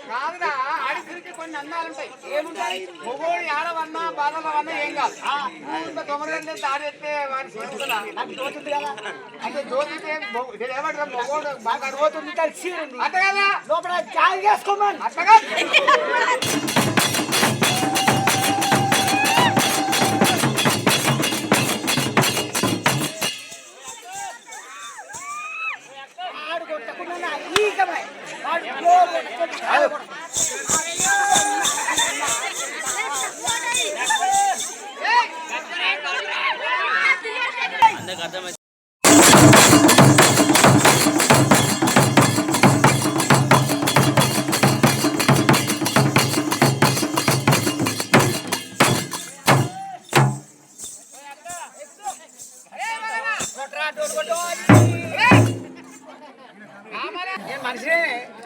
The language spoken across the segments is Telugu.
కాదురా ఆడికి కొన్ని అందాలుంటాయి. ఏముంటాయి? మొగోడు ఆడవన్నా బాధలవన్నా ఏం కాదు. తొమ్మిది తాడెత్తే వాడి అంటే జ్యోతి ఏమంటారు మొగోడు బాగా పోతుంది అట్ట కదా లోపల చాయ్ చేసుకోమని అట్టగా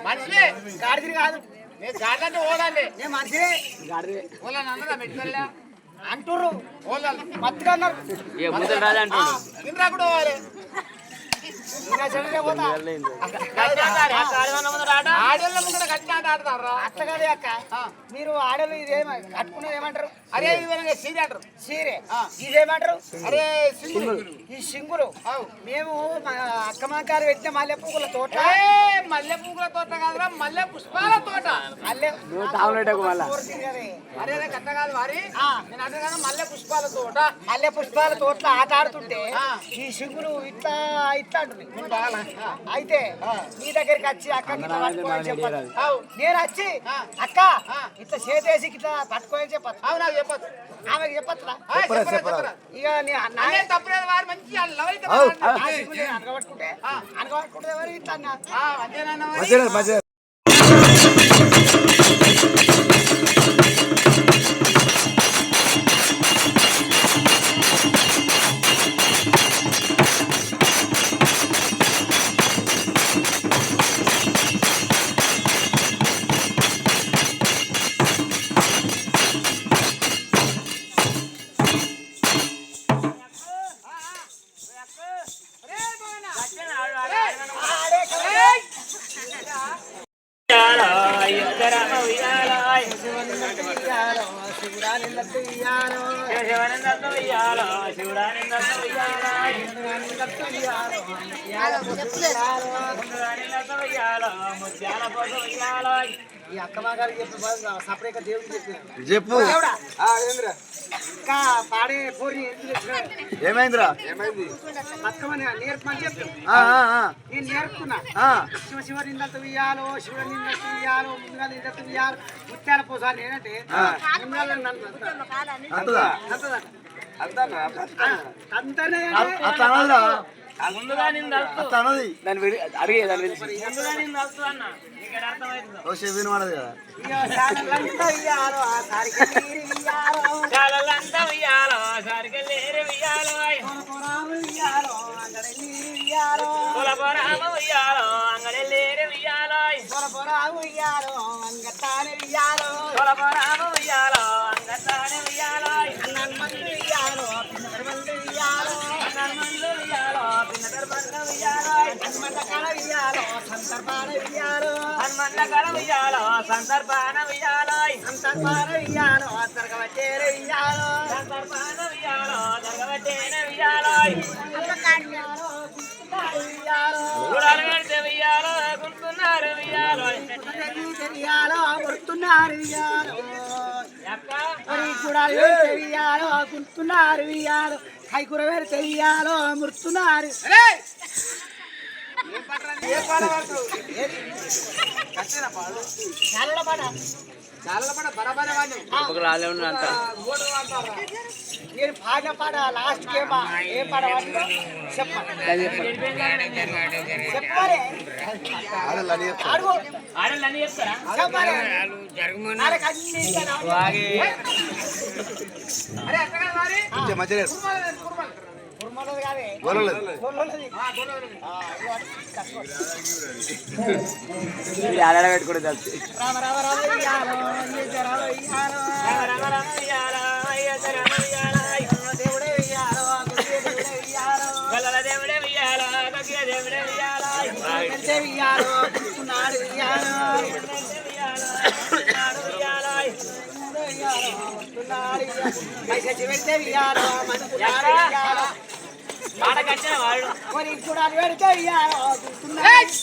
మనిషిలే గాడిది కాదు. నేను గాడిదంటే ఓదండి. నేను మనిషిలే గాడిది ఓళ్ళని అందరా మెట్టుకెళ్ళా అంటుర్రు. ఓళ్ళు మత్తుగా అన్నారు. ఇంద్రా కూడా పోవాలి. అట్లగానే అక్క మీరు ఆడలు ఇదేమ కట్టుకున్నది ఏమంటారు? అరే సీరే అంటారు. సీరే ఇదేమంటారు? అరే ఈ సింగులు. మేము అక్క మాకారు పెట్టిన మల్లె పువ్వుల తోట. మల్లె పువ్వుల తోట కాదురా, మల్లె పుష్పాల తోట. అరే కట్ట కాదు వారి నేను అంటే కదా మల్లె పుష్పాల తోట. మల్లె పుష్పాల తోటలో ఆట ఆడుతుంటే ఈ సింగులు ఇట్లా ఇట్లా అంటుంది. అయితే నీ దగ్గరికి వచ్చి అక్క చెప్పాలి. నేను వచ్చి అక్క ఇట్లా చేసేసి ఇట్లా పట్టుకోని చెప్పచ్చు. నాకు చెప్పచ్చు. ఆమెకు చెప్పచ్చురా. ఇక తప్పలేదు వారు మంచి అనగబట్టుకుంటే అనగబట్టుకుంటే ఎవరు ఇట్లా ఈ అక్క మా గారికి సపరేట్ దేవుడు చెప్పు. అక్క పాడే పోరి ఏమైందిరా? ఏమైంది? బతుకమని నేర్పమని చెప్పు. నేను నేర్పుతున్నా. శివ శివ నిందలు ఇయ్యాలో, శివ నిందలు ఇయ్యాలో, ముందుగా నిందలు ఇయ్యాలో, ముత్యాల పోసాలి. నేనంటే ముందుగా నింది అడిగే దాన్ని ముందుగా నింది అన్న వినవాడదు కదా. సందర్భాన వియాలో సందర్భాన వియాలో జరగవట్టేన వియాలో సందర్భాన వియాలో జరగవట్టేన వియాలో గుడాలు కడితే వియాలో గుర్తున్నారు వియాలో వియాలో గుర్తున్నారు వియాలో గుడాలు కడితే వియాలో గుర్తున్నారు వియాలో కైకూర పెడితే వియాలో ముర్తున్నారు. నేను పాడిన పాట లాస్ట్ ఏ పాట పాడిందో చెప్పాలి చెప్పాలి అడుగు చెప్పాలి వాళ్ళకి అన్ని ఇస్తాను. కుర్మలది కాదే గొల్లలది. పెట్టుకుంటే తెలుసు రామ రామ రామ ఇయ్యాలో, అయ్యయ్య రామ ఇయ్యాలో, రామ రామ ఇయ్యాలో, అయ్యయ్య రామ ఇయ్యాలో, దేవుడే ఇయ్యాలో, గొల్లే దేవుడే ఇయ్యాలో, గొల్లల దేవుడే ఇయ్యాలో, గొల్లే దేవుడే ఇయ్యాలో, గొల్లే ఇయ్యాలో, గుర్తున్నాడు ఇయ్యాలో, పైసలు పెడితే ఇయ్యాలో, మనకున్నాడు ఇయ్యాలో, మరి ఇప్పుడు అది పెడితే ఇయ్యాలో, గుర్తున్నాడు.